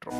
This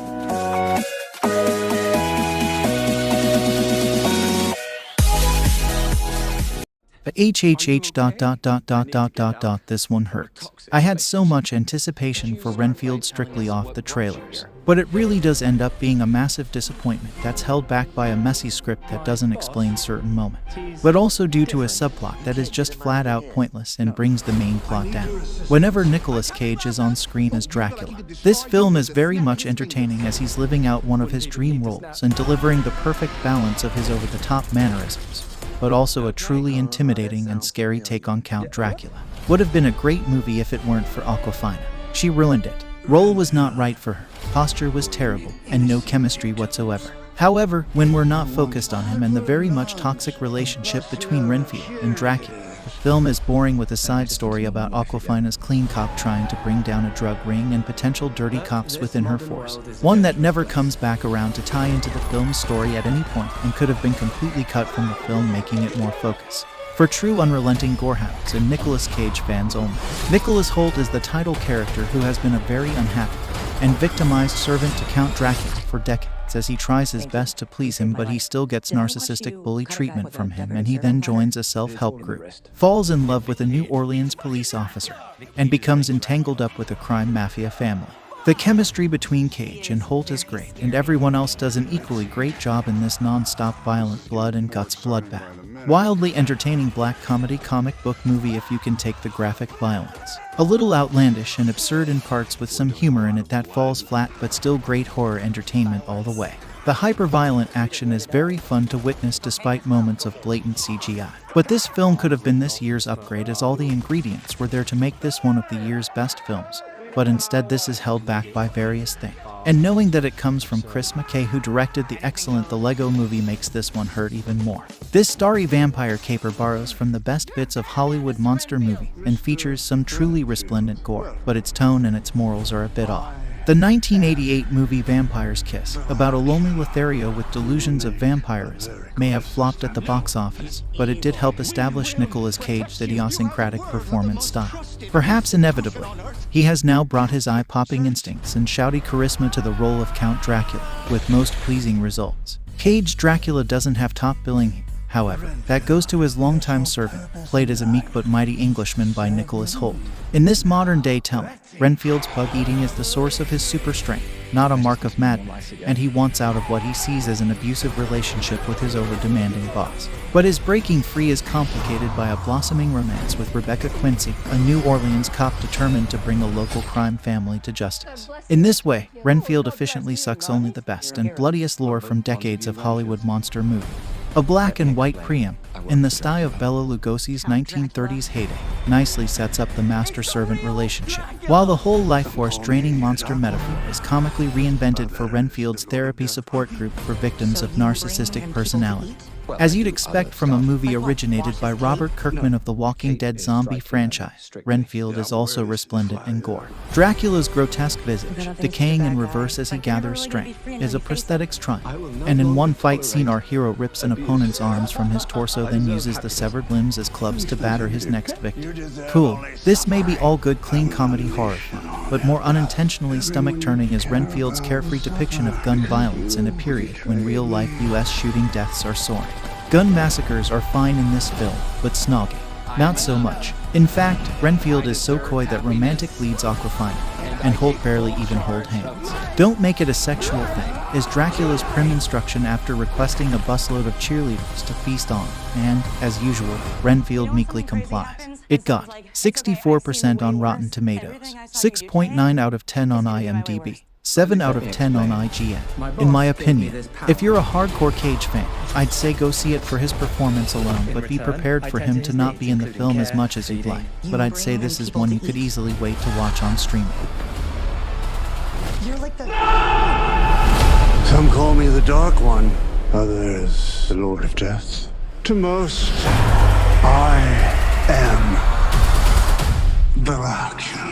one hurts. I had so much anticipation for Renfield strictly off the trailers, but it really does end up being a massive disappointment that's held back by a messy script that doesn't explain certain moments, but also due to a subplot that is just flat out pointless and brings the main plot down. Whenever Nicolas Cage is on screen as Dracula, this film is very much entertaining as he's living out one of his dream roles and delivering the perfect balance of his over-the-top mannerisms, but also a truly intimidating and scary take on Count Dracula. Would have been a great movie if it weren't for Awkwafina. She ruined it. Role was not right for her, posture was terrible, and no chemistry whatsoever. However, when we're not focused on him and the very much toxic relationship between Renfield and Dracula, the film is boring with a side story about Awkwafina's clean cop trying to bring down a drug ring and potential dirty cops within her force. One that never comes back around to tie into the film's story at any point and could have been completely cut from the film, making it more focused for true unrelenting gorehounds and Nicolas Cage fans only. Nicholas Hoult is the title character who has been a very unhappy and victimized servant to Count Dracula for decades as he tries his best to please him, but he still gets narcissistic bully treatment from him, and he then joins a self-help group, falls in love with a New Orleans police officer, and becomes entangled up with a crime mafia family. The chemistry between Cage and Hoult is great, and everyone else does an equally great job in this non-stop violent blood and guts bloodbath. Wildly entertaining black comedy comic book movie if you can take the graphic violence. A little outlandish and absurd in parts with some humor in it that falls flat, but still great horror entertainment all the way. The hyper-violent action is very fun to witness despite moments of blatant CGI. But this film could have been this year's upgrade, as all the ingredients were there to make this one of the year's best films. But instead this is held back by various things. And knowing that it comes from Chris McKay, who directed the excellent The Lego Movie, makes this one hurt even more. This starry vampire caper borrows from the best bits of Hollywood monster movie and features some truly resplendent gore, but its tone and its morals are a bit off. The 1988 movie Vampire's Kiss, about a lonely Lothario with delusions of vampirism, may have flopped at the box office, but it did help establish Nicolas Cage's idiosyncratic performance style. Perhaps inevitably, he has now brought his eye-popping instincts and shouty charisma to the role of Count Dracula, with most pleasing results. Cage Dracula doesn't have top billing here, however. That goes to his longtime servant, played as a meek but mighty Englishman by Nicholas Hoult. In this modern-day telling, Renfield's bug-eating is the source of his super strength, not a mark of madness, and he wants out of what he sees as an abusive relationship with his over-demanding boss. But his breaking free is complicated by a blossoming romance with Rebecca Quincy, a New Orleans cop determined to bring a local crime family to justice. In this way, Renfield efficiently sucks only the best and bloodiest lore from decades of Hollywood monster movie. A black and white preamp, in the style of Bela Lugosi's 1930s heyday, nicely sets up the master-servant relationship, while the whole life-force-draining monster metaphor is comically reinvented for Renfield's therapy support group for victims of narcissistic personality. As you'd expect from a movie originated by Robert Kirkman of the Walking Dead zombie franchise, Renfield is also resplendent in gore. Dracula's grotesque visage, decaying in reverse as he gathers strength, is a prosthetics triumph, and in one fight scene our hero rips an opponent's arms from his torso, then uses the severed limbs as clubs to batter his next victim. Cool. This may be all good clean comedy horror fun, but more unintentionally stomach-turning is Renfield's carefree depiction of gun violence in a period when real-life US shooting deaths are soaring. Gun massacres are fine in this film, but snogging, not so much. In fact, Renfield is so coy that romantic leads Awkwafina, and Hoult barely even hold hands. Don't make it a sexual thing, is Dracula's prim instruction after requesting a busload of cheerleaders to feast on, and, as usual, Renfield meekly complies. It got 64% on Rotten Tomatoes, 6.9 out of 10 on IMDb, 7 out of 10 on IGN. In my opinion, if you're a hardcore Cage fan, I'd say go see it for his performance alone, but be prepared for him to not be in the film as much as you'd like. But I'd say this is one you could easily wait to watch on streaming. You're like the... Some call me the Dark One, others the Lord of Death. To most, I am Dracula.